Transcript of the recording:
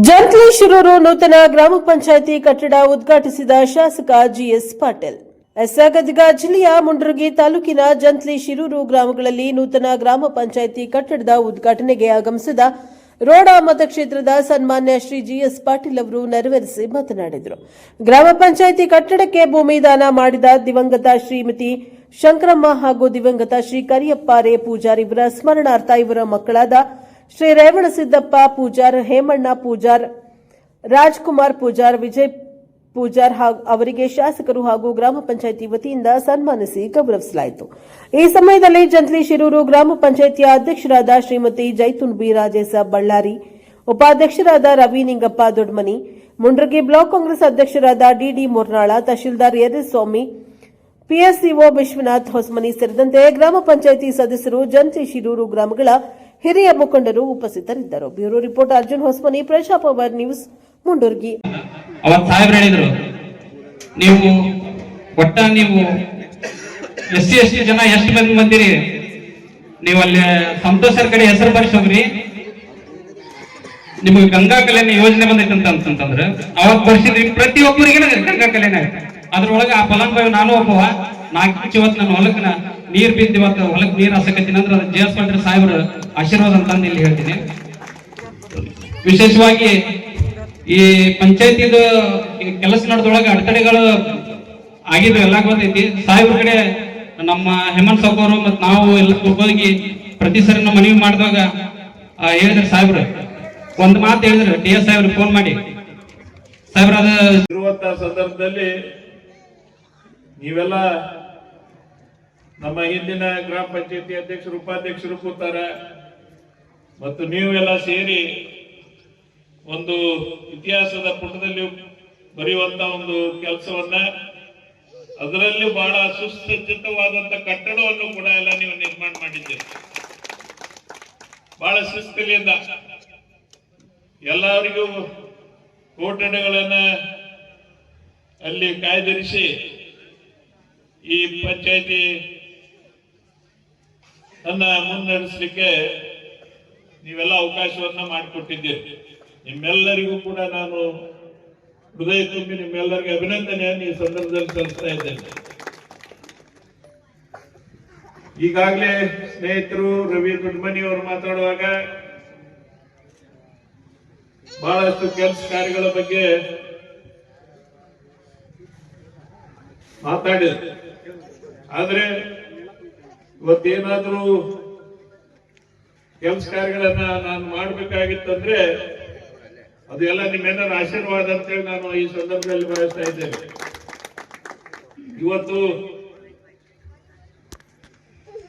ಜಂತ್ಲಿ ಶಿರೂರು ನೂತನ ಗ್ರಾಮ ಪಂಚಾಯಿತಿ ಕಟ್ಟಡ ಉದ್ಘಾಟಿಸಿದ ಶಾಸಕ ಜಿಎಸ್ ಪಾಟೀಲ್. ಗದಗ ಜಿಲ್ಲೆಯ ಮುಂಡರಗಿ ತಾಲೂಕಿನ ಜಂತ್ಲಿ ಶಿರೂರು ಗ್ರಾಮಗಳಲ್ಲಿ ನೂತನ ಗ್ರಾಮ ಪಂಚಾಯಿತಿ ಕಟ್ಟಡದ ಉದ್ಘಾಟನೆಗೆ ಆಗಮಿಸಿದ ರೋಡ ಮತಕ್ಷೇತ್ರದ ಸನ್ಮಾನ್ಯ ಶ್ರೀ ಜಿಎಸ್ ಪಾಟೀಲ್ ಅವರು ನೆರವೇರಿಸಿ ಮಾತನಾಡಿದರು. ಗ್ರಾಮ ಪಂಚಾಯಿತಿ ಕಟ್ಟಡಕ್ಕೆ ಭೂಮಿ ದಾನ ಮಾಡಿದ ದಿವಂಗತ ಶ್ರೀಮತಿ ಶಂಕರಮ್ಮ ಹಾಗೂ ದಿವಂಗತ ಶ್ರೀ ಕರಿಯಪ್ಪ ರೇ ಪೂಜಾರ್ ಇವರ ಸ್ಮರಣಾರ್ಥ ಇವರ ಮಕ್ಕಳಾದ ಶ್ರೀ ರೇವಣಸಿದ್ದಪ್ಪ ಪೂಜಾರ್, ಹೇಮಣ್ಣ ಪೂಜಾರ್, ರಾಜ್ಕುಮಾರ್ ಪೂಜಾರ್, ವಿಜಯ್ ಪೂಜಾರ್ ಅವರಿಗೆ ಶಾಸಕರು ಹಾಗೂ ಗ್ರಾಮ ಪಂಚಾಯಿತಿ ವತಿಯಿಂದ ಸನ್ಮಾನಿಸಿ ಗೌರವಿಸಲಾಯಿತು. ಈ ಸಮಯದಲ್ಲಿ ಜಂತ್ಲಿ ಶಿರೂರು ಗ್ರಾಮ ಪಂಚಾಯಿತಿಯ ಅಧ್ಯಕ್ಷರಾದ ಶ್ರೀಮತಿ ಜೈತುನ್ ಬಿ ರಾಜೇಶ ಬಳ್ಳಾರಿ, ಉಪಾಧ್ಯಕ್ಷರಾದ ರವಿ ನಿಂಗಪ್ಪ ದೊಡ್ಮನಿ, ಮುಂಡ್ರಗಿ ಬ್ಲಾಕ್ ಕಾಂಗ್ರೆಸ್ ಅಧ್ಯಕ್ಷರಾದ ಡಿಡಿ ಮೊರ್ನಾಳ, ತಹಶೀಲ್ದಾರ್ ಯರ್ಸ್ವಾಮಿ, ಪಿಎಸ್ಸಿಒ ವಿಶ್ವನಾಥ್ ಹೊಸಮನಿ ಸೇರಿದಂತೆ ಗ್ರಾಮ ಪಂಚಾಯಿತಿ ಸದಸ್ಯರು, ಜಂತ್ಲಿ ಶಿರೂರು ಗ್ರಾಮಗಳ ಹಿರಿಯ ಮುಖಂಡರು ಉಪಸ್ಥಿತರಿದ್ದರು. Bureau report Arjun Hosamani, Prajapower news, Mundargi. ಅವತ್ತು ಸಾಹೇಬ್ರು ಹೇಳಿದ್ರು, ನೀವು SC ಜನ ಎಷ್ಟು ಮಂದಿ ಬಂದಿರಿ, ನೀವು ಅಲ್ಲಿ ಸಂತೋಷರ ಕಡೆ ಹೆಸರು ಬರ್ಸಿ ಹೋಗ್ರಿ, ನಿಮಗೆ ಗಂಗಾ ಕಲ್ಯಾಣ ಯೋಜನೆ ಬಂದೈತೆ ಅಂತಂದ್ರೆ ಅವತ್ತು ಬರ್ಸಿದ್ರಿ ಪ್ರತಿಯೊಬ್ಬರಿಗೆ ಗಂಗಾ ಕಲ್ಯಾಣ ಆಯ್ತು. ಅದ್ರೊಳಗೆ ಆ ಫಲಾನುಭವಿ ನಾನು ಒಬ್ಬವ. 4 ಇಂಚ್ ಇವತ್ತು ನನ್ನ ಹೊಲಕ್ಕೆ ನೀರ್ ಬಿದ್ದು ಇವತ್ತು ಹೊಲಕ್ಕೆ ನೀರ್ ಹಾಸಕತ್ತೀನಿ ಅಂದ್ರೆ ಅದು ಜೇಸ್ಕೊಂಡ್ರೆ ಸಾಹೇಬ್ರ ಆಶೀರ್ವಾದ ಅಂತಂದು ಇಲ್ಲಿ ಹೇಳ್ತೀನಿ. ವಿಶೇಷವಾಗಿ ಈ ಪಂಚಾಯತಿದು ಕೆಲಸ ನಡೆದೊಳಗೆ ಅಡೆತಡೆಗಳು ಆಗಿದ್ದು ಎಲ್ಲ ಗೊತ್ತೈತಿ. ಸಾಹೇಬ್ರ ಕಡೆ ನಮ್ಮ ಹೇಮಂತ್ ಸೌಕರ್ ಮತ್ತು ನಾವು ಎಲ್ಲ ಹೋಗಿ ಪ್ರತಿ ಸರಿ ನಾವು ಮನವಿ ಮಾಡಿದಾಗ ಹೇಳಿದ್ರು ಸಾಹೇಬ್ರು ಒಂದು ಮಾತು ಹೇಳಿದ್ರು, TS ಸಾಹೇಬ್ರು ಫೋನ್ ಮಾಡಿ, ಸಾಹೇಬ್ರ ಅದ ಇರುವಂತಹ ಸಂದರ್ಭದಲ್ಲಿ ನೀವೆಲ್ಲ ನಮ್ಮ ಹಿಂದಿನ ಗ್ರಾಮ ಪಂಚಾಯತಿ ಅಧ್ಯಕ್ಷರು ಉಪಾಧ್ಯಕ್ಷರು ಕೂತಾರ ಮತ್ತು ನೀವೆಲ್ಲ ಸೇರಿ ಒಂದು ಇತಿಹಾಸದ ಪುಟದಲ್ಲಿ ಬರೆಯುವಂತ ಒಂದು ಕೆಲಸವನ್ನ, ಅದರಲ್ಲಿ ಬಹಳ ಸುಸಜ್ಜಿತವಾದಂತ ಕಟ್ಟಡವನ್ನು ಕೂಡ ಎಲ್ಲ ನೀವು ನಿರ್ಮಾಣ ಮಾಡಿದ್ದೀರಿ. ಬಹಳ ಶಿಸ್ತುಗಳಿಂದ ಎಲ್ಲರಿಗೂ ಕೊಠಡಿಗಳನ್ನ ಅಲ್ಲಿ ಕಾಯ್ದಿರಿಸಿ ಈ ಪಂಚಾಯತಿ ಅನ್ನ ಮುನ್ನಡೆಸಲಿಕ್ಕೆ ನೀವೆಲ್ಲ ಅವಕಾಶವನ್ನ ಮಾಡಿಕೊಟ್ಟಿದ್ದೀರಿ. ನಿಮ್ಮೆಲ್ಲರಿಗೂ ಕೂಡ ನಾನು ಹೃದಯ ತುಂಬಿ ನಿಮ್ಮೆಲ್ಲರಿಗೂ ಅಭಿನಂದನೆಯನ್ನು ಈ ಸಂದರ್ಭದಲ್ಲಿ ಸಲ್ಲಿಸ್ತಾ ಇದ್ದೇನೆ. ಈಗಾಗಲೇ ಸ್ನೇಹಿತರು ರವಿ ದೊಡ್ಮನಿ ಅವರು ಮಾತಾಡುವಾಗ ಬಹಳಷ್ಟು ಕೆಲಸ ಕಾರ್ಯಗಳ ಬಗ್ಗೆ ಮಾತಾಡಿದ್ರು. ಆದ್ರೆ ಇವತ್ತೇನಾದ್ರೂ ಕೆಲಸ ಕಾರ್ಯಗಳನ್ನ ನಾನು ಮಾಡ್ಬೇಕಾಗಿತ್ತಂದ್ರೆ ಅದು ಎಲ್ಲ ನಿಮ್ಮೆಲ್ಲರ ಆಶೀರ್ವಾದ ಅಂತೇಳಿ ನಾನು ಈ ಸಂದರ್ಭದಲ್ಲಿ ಬಯಸ್ತಾ ಇದ್ದೇನೆ. ಇವತ್ತು